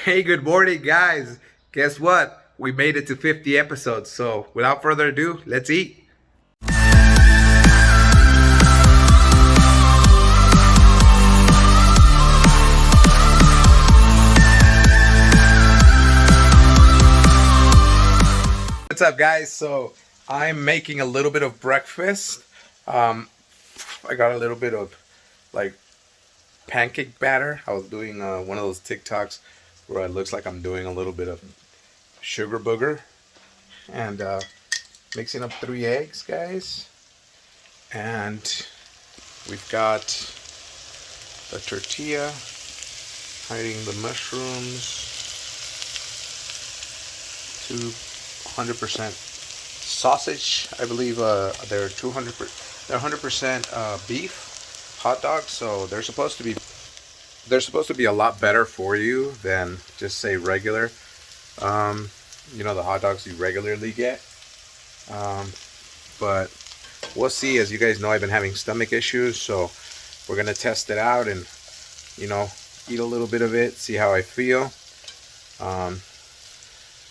Hey, good morning, guys. Guess what? We made it to 50 episodes. So, without further ado, let's eat. What's up, guys? So, I'm making a little bit of breakfast. Um, I got a little bit of like pancake batter. I was doing one of those TikToks where it looks like I'm doing a little bit of sugar booger and mixing up 3 eggs, guys. And we've got the tortilla, hiding the mushrooms, 200% sausage. I believe they're 100% beef hot dogs, so they're supposed to be a lot better for you than just say regular. Um, the hot dogs you regularly get. Um, but we'll see. As you guys know, I've been having stomach issues, so we're gonna test it out and you know eat a little bit of it, see how I feel. Um,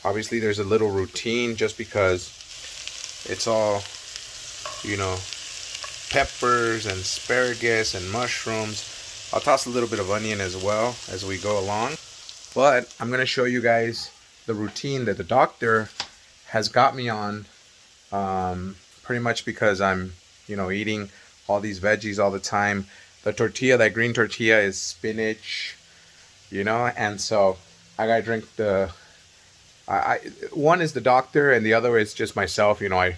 Obviously, there's a little routine just because it's all you know peppers and asparagus and mushrooms. I'll toss a little bit of onion as well as we go along. But I'm gonna show you guys the routine that the doctor has got me on. Pretty much because I'm, eating all these veggies all the time. The tortilla, that green tortilla, is spinach, and so I gotta drink the. I one is the doctor, and the other is just myself. I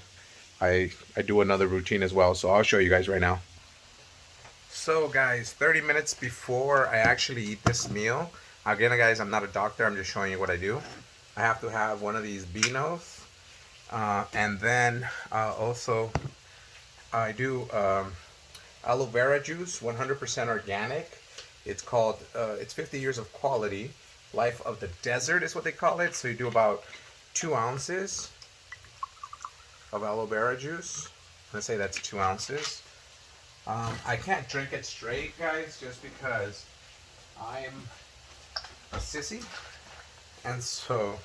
do another routine as well, so I'll show you guys right now. So, guys, 30 minutes before I actually eat this meal, again, guys, I'm not a doctor. I'm just showing you what I do. I have to have one of these beanos, and then also I do aloe vera juice, 100% organic. It's 50 years of quality. Life of the desert is what they call it. So you do about 2 ounces of aloe vera juice. Let's say that's 2 ounces. I can't drink it straight, guys, just because I'm a sissy. And so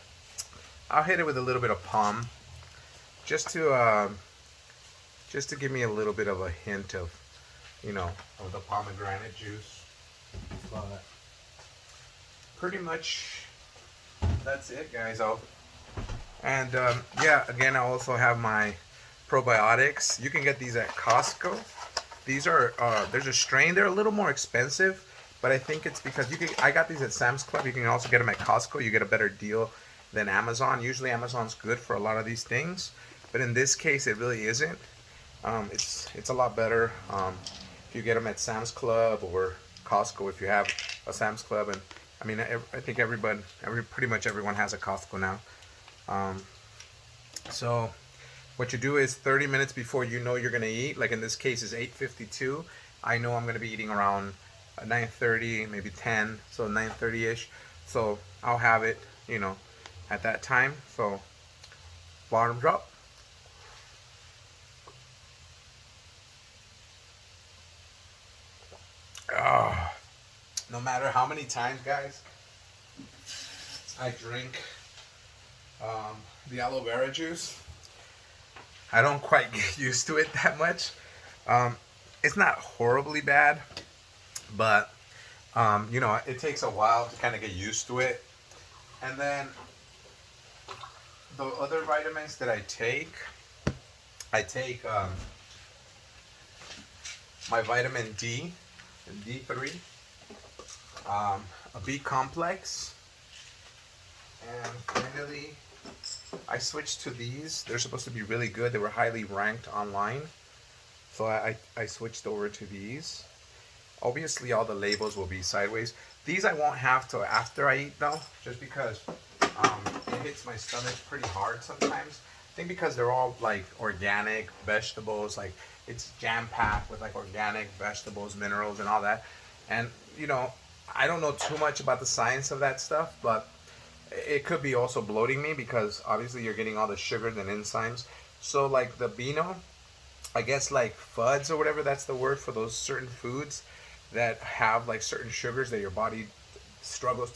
I'll hit it with a little bit of palm, just to give me a little bit of a hint of, of the pomegranate juice. But pretty much that's it, guys. And yeah, again, I also have my probiotics. You can get these at Costco. These are there's a strain. They're a little more expensive, but I think it's because I got these at Sam's Club. You can also get them at Costco. You get a better deal than Amazon. Usually Amazon's good for a lot of these things, but in this case, it really isn't. It's a lot better if you get them at Sam's Club or Costco if you have a Sam's Club. And I mean, I think pretty much everyone has a Costco now. So what you do is 30 minutes before you're gonna eat. Like in this case, is 8:52. I know I'm gonna be eating around 9:30, maybe 10, so 9:30 ish. So I'll have it, at that time. So bottoms up. Ah, no matter how many times, guys, I drink the aloe vera juice, I don't quite get used to it that much. Um, it's not horribly bad, but it takes a while to kind of get used to it. And then the other vitamins that I take my vitamin D, D3, a B complex, and finally I switched to these. They're supposed to be really good. They were highly ranked online, so I switched over to these. Obviously, all the labels will be sideways. These I won't have till after I eat though, just because it hits my stomach pretty hard sometimes. I think because they're all like organic vegetables, like it's jam packed with like organic vegetables, minerals, and all that. And I don't know too much about the science of that stuff, but it could be also bloating me because obviously you're getting all the sugars and enzymes. So like the Beano, I guess like FUDs or whatever, that's the word for those certain foods that have like certain sugars that your body struggles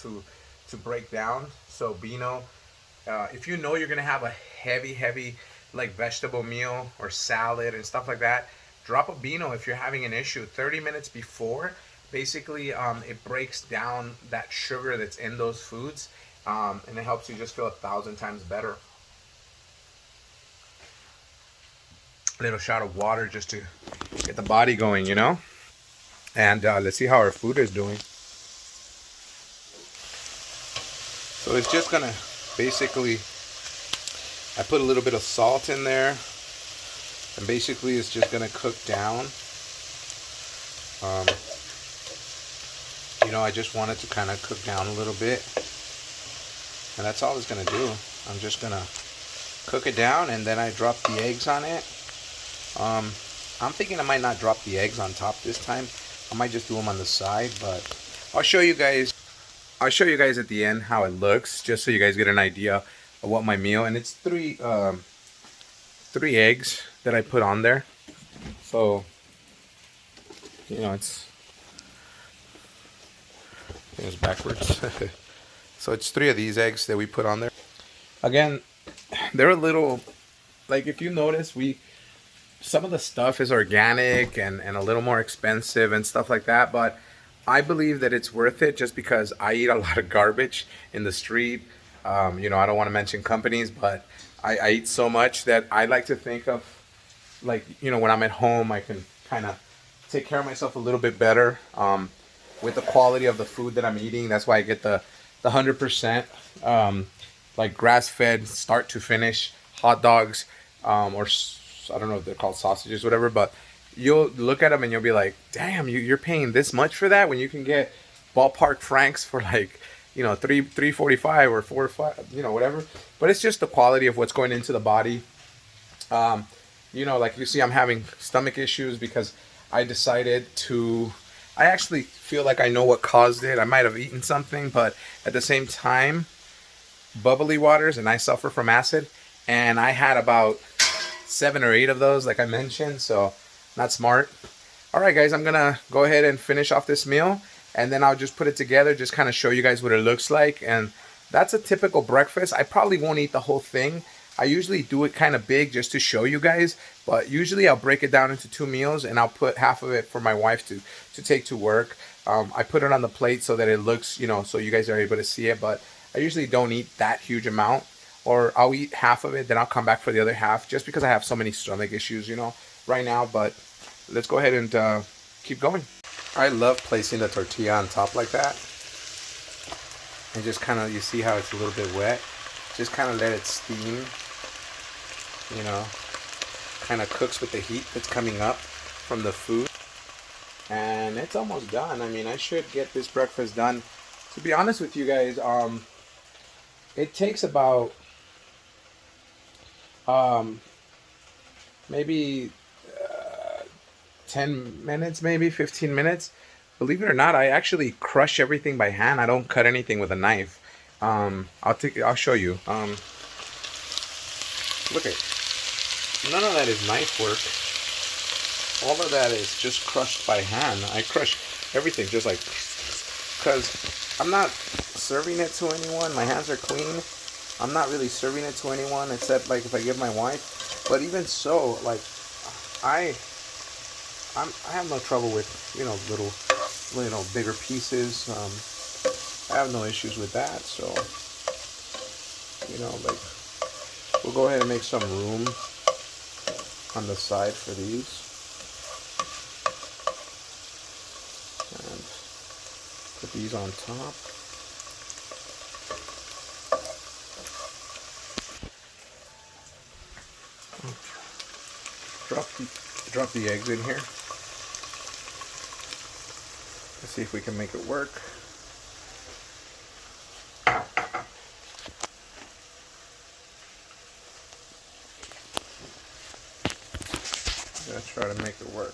to break down. So Beano, if you know you're gonna have a heavy like vegetable meal or salad and stuff like that, drop a Beano if you're having an issue 30 minutes before. Basically, it breaks down that sugar that's in those foods, and it helps you just feel 1,000 times better. A little shot of water just to get the body going, you know. And let's see how our food is doing. So it's just gonna basically, I put a little bit of salt in there, and basically it's just gonna cook down. You know, I just want it to kind of cook down a little bit, and that's all it's gonna do. I'm just gonna cook it down, and then I drop the eggs on it. I'm thinking I might not drop the eggs on top this time. I might just do them on the side, but I'll show you guys. I'll show you guys at the end how it looks, just so you guys get an idea of what my meal. And it's three eggs that I put on there. So, you know, it's backwards. So it's 3 of these eggs that we put on there. Again, they're a little, like, if you notice, some of the stuff is organic and a little more expensive and stuff like that, but I believe that it's worth it just because I eat a lot of garbage in the street. You know, I don't want to mention companies, but I eat so much that I like to think of, like, you know, when I'm at home, I can kind of take care of myself a little bit better with the quality of the food that I'm eating. That's why I get the 100% like grass-fed, start to finish hot dogs, or I don't know if they're called sausages, whatever, but you'll look at them and you'll be like, damn, you're paying this much for that when you can get ballpark franks for, like, you know, $3.45 or $4.05, you know, whatever. But it's just the quality of what's going into the body. You know, like you see, I'm having stomach issues because I decided to. I actually feel like I know what caused it. I might have eaten something, but at the same time, bubbly waters, and I suffer from acid, and I had about 7 or 8 of those, like I mentioned, so not smart. All right, guys, I'm gonna go ahead and finish off this meal, and then I'll just put it together, just kind of show you guys what it looks like. And that's a typical breakfast. I probably won't eat the whole thing. I usually do it kind of big just to show you guys, but usually I'll break it down into 2 meals, and I'll put half of it for my wife to take to work. I put it on the plate so that it looks, you know, so you guys are able to see it, but I usually don't eat that huge amount. Or I'll eat half of it, then I'll come back for the other half, just because I have so many stomach issues, you know, right now. But let's go ahead and keep going. I love placing the tortilla on top like that. And just kind of, you see how it's a little bit wet? Just kind of let it steam, you know, kind of cooks with the heat that's coming up from the food. And it's almost done. I mean, I should get this breakfast done. To be honest with you guys, it takes about maybe 10 minutes, maybe 15 minutes. Believe it or not, I actually crush everything by hand. I don't cut anything with a knife. I'll show you. Look at, none of that is knife work. All of that is just crushed by hand. I crush everything just like, because I'm not serving it to anyone. My hands are clean. I'm not really serving it to anyone except, like, if I give my wife. But even so, like, I have no trouble with, you know, little, you know, bigger pieces. I have no issues with that. So, you know, like, we'll go ahead and make some room on the side for these. And put these on top. Drop the eggs in here. Let's see if we can make it work. Let's try to make it work.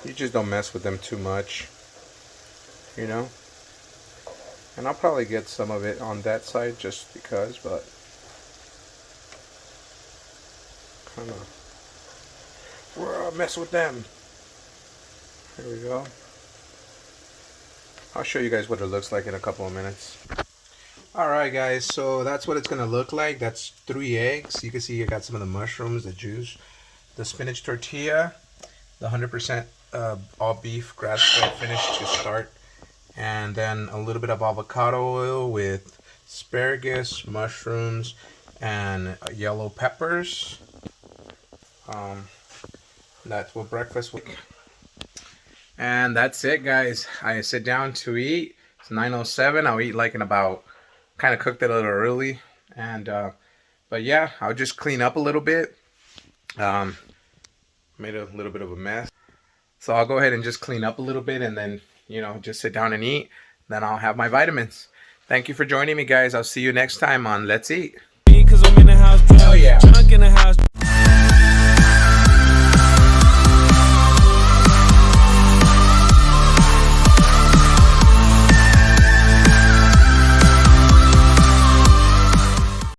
You just don't mess with them too much, you know? And I'll probably get some of it on that side just because, but kind of mess with them. Here we go. I'll show you guys what it looks like in a couple of minutes. Alright guys, so that's what it's going to look like. That's 3 eggs. You can see you got some of the mushrooms, the juice, the spinach tortilla, the 100% all beef grass-fed finish to start, and then a little bit of avocado oil with asparagus, mushrooms, and yellow peppers. That's what breakfast was. And that's it, guys. I sit down to eat. It's 9:07. I'll eat like in about, kind of cooked it a little early. And but yeah, I'll just clean up a little bit. Made a little bit of a mess. So I'll go ahead and just clean up a little bit and then, you know, just sit down and eat. Then I'll have my vitamins. Thank you for joining me, guys. I'll see you next time on Let's Eat. 'Cause I'm in the house, drunk in the house.